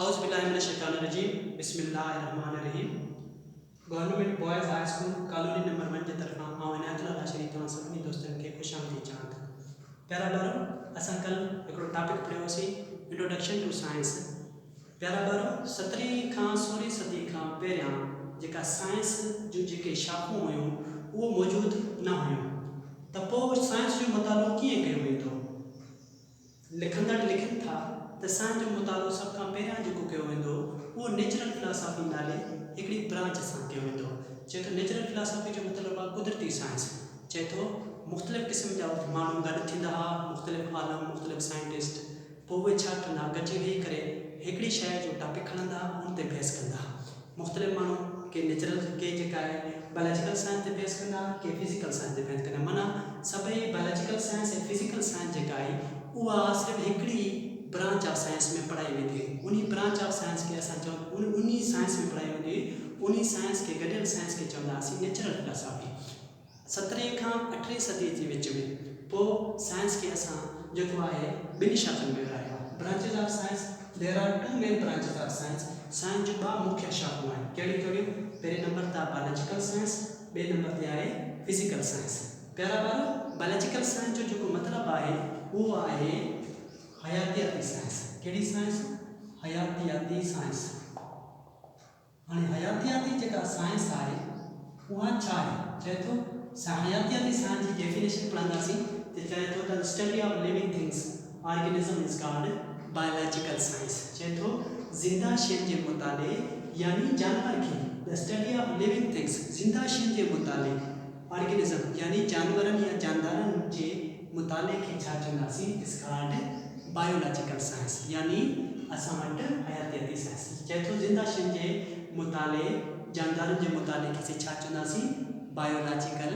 औज़ुबिल्लाहिमिनश्शैतानिर्रजीम बिस्मिल्लाहिर्रहमानिर्रहीम। Government boys high school colony number 1 की तरफा आउं इनायतुल्लाह शरीफ तव्हां सभिनी दोस्तनि खे ख़ुशि आमदीद चवां थो। प्यारा ॿारो, असां कल हिकिड़ो टॉपिक पढ़ियोसीं इंट्रोडक्शन टू साइंस। प्यारा ॿारो, 17वीं खां 16वीं सदी खां पहिरियां जेका साइंस जूं जेके शाख़ूं हुयूं उहो मौजूदु न हुयूं। त पोइ साइंस जो मुतालो कीअं कयो वेंदो? लिखंदड़ लिखनि था त साइंस जो मुतालो सभ खां पहिरियां जेको कयो वेंदो उहो नेचुरल फिलासफ़ी नाले हिकिड़ी ब्रांच सां कयो वेंदो। चए थो नेचुरल फिलासफ़ी जो मतिलबु आहे कुदरती साइंस। चए थो मुख़्तलिफ़ क़िस्म जा माण्हू गॾु थींदा हुआ, मुख़्तलिफ़ आलम, मुख़्तलिफ़ साइंटिस्ट। पोइ उहे छा कंदा, गॾिजी वेही करे हिकिड़ी शइ जो टॉपिक खणंदा, उन ते बहस कंदा। मुख़्तलिफ़ माण्हू के नेचुरल के जेका आहे बायोलॉजिकल साइंस ते बहस कंदा, के फिज़िकल साइंस ते बहस कंदा। माना सभई बायोलॉजिकल साइंस ऐं फिज़िकल साइंस जेका आहे उहा सिर्फ़ु हिकिड़ी ब्रांच ऑफ साइंस में पढ़ाई वेंदी हुई। उन ब्रांच ऑफ साइंस खे असां चऊं उन साइंस में पढ़ाई वेंदी हुई। उन साइंस खे गॾियल साइंस खे चवंदासीं नेचुरल फिलासफ़ी। 17वीं खां 18वीं सदी जे विच में पोइ साइंस खे असां जेको आहे ॿिनि शाखनि में विरहायो आहे। Branches of science, there are 2 main branches of science. Science जूं 2 मुख्य शाखाऊं आहिनि। कहिड़ियूं कहिड़ियूं? पहिरें नंबर ते बायोलॉजिकल साइंस, ॿिए नंबर ते आहे फिज़िकल साइंस। प्यारा ॿारो, बायोलॉजिकल साइंस जो जेको मतिलबु आहे उहो आहे हयातियाती साइंस। कहिड़ी साइंस? हयातियाती साइंस। हाणे हयातियाती जेका साइंस आहे उहा छा आहे? चए थो हयातियाती साइंस जी डेफिनेशन पढ़ंदासीं त चए थो the study of living things organism is called biological science. चए थो ज़िंदा शयुनि जे मुताले यानी जानवर खे, the study of living things ज़िंदा शयुनि जे मुताले, ऑर्गेनिज्म यानी जानवरनि या जानदारनि जे मुताले खे छा चवंदासीं? इज़ कॉल्ड बायोलॉजिकल साइंस, यानी असां वटि हयातियाती साइंस। चए थो ज़िंदा शयुनि जे मुताले, जानदारनि जे मुताले खे छा चवंदासीं? Biological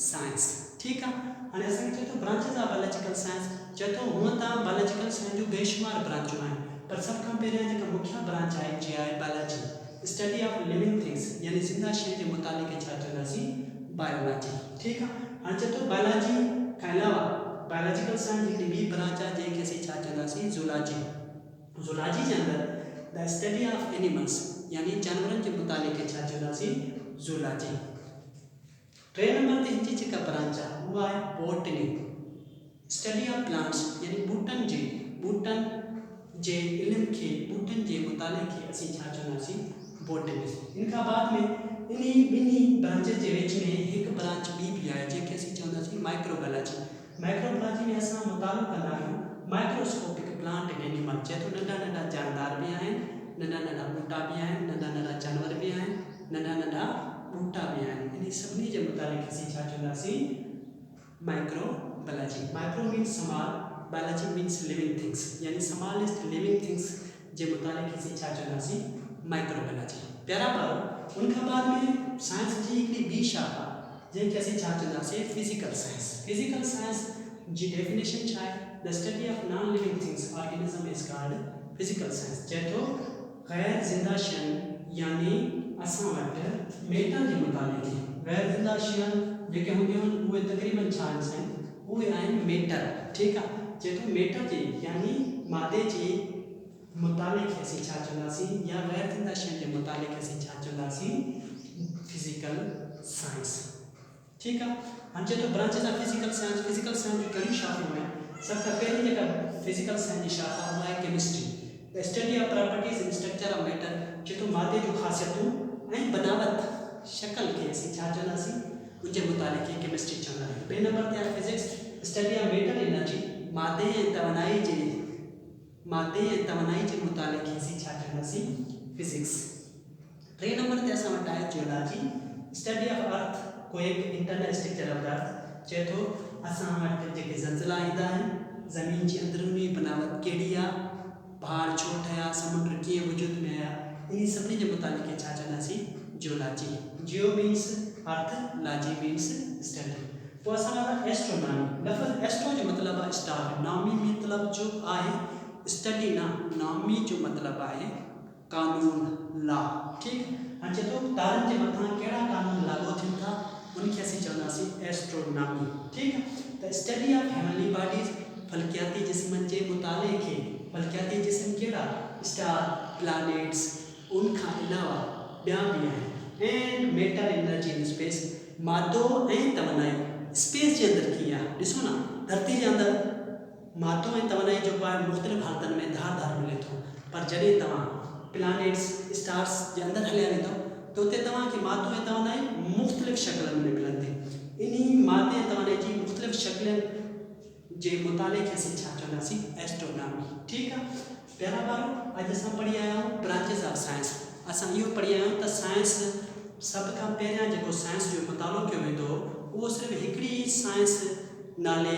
science. ठीकु आहे। हाणे असांखे चए थो ब्रांचेस ऑफ बायोलॉजिकल साइंस। चए थो हूअं त बायोलॉजिकल साइंस जूं बेशुमार ब्रांचूं आहिनि, पर सभ खां पहिरियां जेका मुख्य ब्रांच आहे जे आहे biology, study of living things यानी ज़िंदा शयुनि जे मुताले खे छा चवंदासीं? बायोलॉजी। ठीकु आहे। हाणे चए थो बायोलॉजी खां अलावा बायोलॉजिकल साइंस हिकिड़ी ॿी ब्रांच आहे जंहिंखे असीं छा चवंदासीं? ज़ूलॉजी। ज़ूलॉजी जे अंदरि द स्टडी ऑफ एनिमल्स यानी जानवरनि जे मुताले खे छा चवंदासीं? ज़ूलॉजी। 3 नंबर ते हिनजी जेका ब्रांच आहे उहा आहे बॉटनी, स्टडी ऑफ प्लांट्स यानी ॿूटनि जे इल्म खे, ॿूटनि जे मुताले खे असीं छा चवंदासीं? बॉटनी। इन खां बाद में इन ॿिन्ही ब्रांचेस जे विच में हिकु ब्रांच ॿी बि आहे जंहिंखे असीं चवंदासीं माइक्रोबायोलॉजी। माइक्रोबायोलॉजी में असां मुतालो कंदा आहियूं माइक्रोस्कोपिक प्लांट एंड एनिमल। चए थो नंढा नंढा जानदार बि आहिनि, नंढा नंढा ॿूटा बि आहिनि, नंढा नंढा जानवर बि आहिनि, नंढा नंढा ॿूटा बि आहिनि। इन सभिनी जे मुताले खे असीं छा चवंदासीं? Microbiology. Micro means small, biology means living things यानी स्मॉलेस्ट लिविंग थिंग्स जे मुताले खे असीं छा चवंदासीं? माइक्रोबायोलॉजी। प्यारा ॿारो, उन खां बाद में साइंस जी हिकिड़ी ॿी शाखा जंहिंखे असीं छा चवंदासीं? Physical science. फिज़िकल साइंस जी डेफिनेशन छा आहे? The study of non living things organism is called physical science. चए थो गैर ज़िंदा शयुनि यानी असां वटि मेटल जे मुताले खे, गैर ज़िंदा शयूं जेके हूंदियूं आहिनि उहे तक़रीबन छा आहिनि? उहे आहिनि मेटल। ठीकु आहे। चए थो मेटल जे यानी मादे जे मुताले खे असीं छा चवंदासीं? या गैर ज़िंदा शयुनि जे मुताले खे असीं छा चवंदासीं? Physical science. ठीकु आहे। हाणे चए थो branches of physical science. Physical science जूं कहिड़ियूं शाखाऊं आहिनि? सभ खां पहिरीं जेका फिज़िकल साइंस जी शाखा उहा आहे chemistry, the study of properties and structure of matter. चए थो मादे जूं ख़ासियतूं ऐं बनावट, शक्ल खे असीं छा चवंदासीं? उनजे मुताले खे केमिस्ट्री चवंदा आहियूं। ॿिए नंबर ते आहे physics, study of matter energy. मादे ऐं तवानाई जे मुताले खे असीं छा चवंदासीं? फिज़िक्स। 3 नंबर ते असां वटि आहे geology, study of earth quake internal structure of the earth. चए थो असां वटि जेके ज़लज़ला ईंदा आहिनि, ज़मीन जी अंदरूनी बनावट कहिड़ी आहे, पहाड़ छो ठहिया, समुंड कीअं वजूद में आया, इन सभिनी जे मुताले खे छा चवंदासीं? जियोलॉजी। जियो means earth, logy means study. पोइ असां वटि एस्ट्रोनॉमी। लफ़्ज़ एस्ट्रो जो मतिलबु आहे स्टार, नॉमी मतिलबु जो आहे स्टडी न, नॉमी जो मतिलबु आहे कानून, लॉ। ठीकु। हाणे चए थो तारनि जे मथां कहिड़ा कानून लागू थियनि था उनखे असीं चवंदासीं एस्ट्रोनॉमी। ठीकु आहे। त स्टडी ऑफ हेवनली बॉडीज़, फल्कियाती जिस्मनि जे मुताले खे, फल्कियाती जिस्म कहिड़ा ठीकु आहे। स्टार प्लैनेट्स उनखां अलावा ॿिया बि आहिनि। And matter energy in space, मादो ऐं तवनाई स्पेस जे अंदरि कीअं आहे। ॾिसो न, धरती जे अंदरि मादो ऐं तवनाई जेको आहे मुख़्तलिफ़ हालतुनि में धार धार मिले थो, पर जॾहिं तव्हां प्लैनेट्स स्टार्स जे अंदरि हलिया वेंदो त उते तव्हांखे मादो ऐं तवनाई मुख़्तलिफ़ शक्लनि में मिलंदी। इन मादे ऐं तवनाई जी मुख़्तलिफ़ शक्लनि जे मुताले खे असीं छा चवंदासीं, एस्ट्रोनॉमी। ठीकु आहे। प्यारा ॿारो, अॼु असां पढ़ी आया आहियूं ब्रांचिस ऑफ साइंस। असां इहो पढ़ी आया आहियूं त साइंस सभ खां पहिरियां जेको साइंस जो मुतालो कयो वेंदो उहो सिर्फ़ु हिकिड़ी साइंस नाले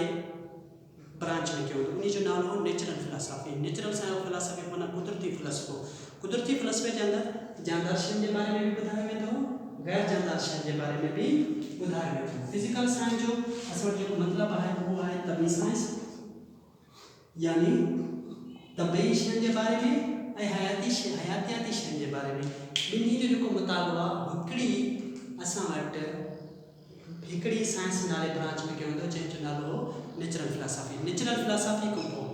ब्रांच में कयो वेंदो, उन जो नालो हो नेचुरल फिलासफ़ी। नेचुरल फिलासफ़ी माना कुदरती फ़लसफ़ो। कुदरती फ़लसफ़े जे अंदरि जानदार शयुनि जे बारे में बि ॿुधायो वेंदो, गैर जानदार शयुनि जे बारे में बि ॿुधायो वेंदो। फिज़िकल साइंस जो असां वटि जेको मतिलबु आहे उहो आहे तबी साइंस, यानी तबई शयुनि जे बारे में ऐं हयातियाती शयुनि जे बारे में। ॿिन्ही जो जेको मुतालो आहे हिकिड़ी असां वटि हिकिड़ी साइंस नाले ब्रांच में कयो वेंदो, जंहिंजो नालो हो नेचुरल फिलासफ़ी। नेचुरल फिलासफ़ी खां पोइ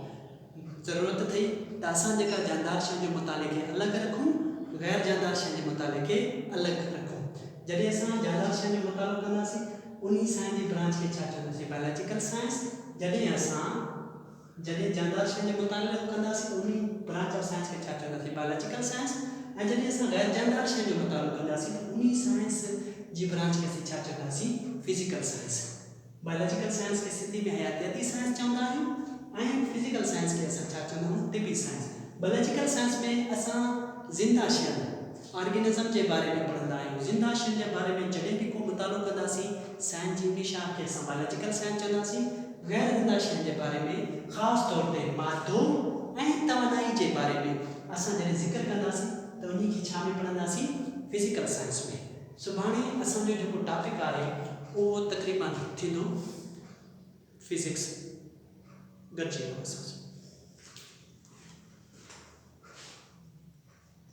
ज़रूरत थी त असां जेका जानदार शयुनि जे मुताले खे अलॻि रखूं, गैर जानदार शयुनि जे मुताले खे अलॻि रखूं। जॾहिं असां जानदार शयुनि जो मुतालो कंदासीं उन साइंस जी ब्रांच खे छा चवंदासीं, बायोलॉजिकल साइंस। जॾहिं जानदार शयुनि जे मुताले कंदासीं उन ब्रांच ऑफ साइंस खे छा चवंदासीं, बायोलॉजिकल साइंस। ऐं जॾहिं असां गैर जानदार शयुनि जो मुतालो कंदासीं त उन साइंस जी ब्रांच खे असीं छा चवंदासीं, फिज़िकल साइंस। बायोलॉजिकल साइंस खे सिंधी में हयातियाती साइंस चवंदा आहियूं ऐं फिज़िकल साइंस खे असां छा चवंदा आहियूं, तिबी साइंस। बायोलॉजिकल साइंस में असां ज़िंदा शयुनि ऑर्गेनिज़म जे बारे में पढ़ंदा आहियूं। ज़िंदा शयुनि जे बारे में जॾहिं बि को मुतालो कंदासीं साइंस जी उन शाख खे असां बायोलॉजिकल साइंस चवंदासीं। गैर ज़िंदा शयुनि जे बारे में ख़ासि तौर ते मादो ऐं तवनाई जे बारे में असां जॾहिं ज़िक्र कंदासीं त उन खे छा में पढ़ंदासीं, फिज़िकल साइंस में। सुभाणे असांजो जेको टॉपिक आहे उहो तक़रीबन थींदो फिज़िक्स। गॾिजी वेंदो असांजो।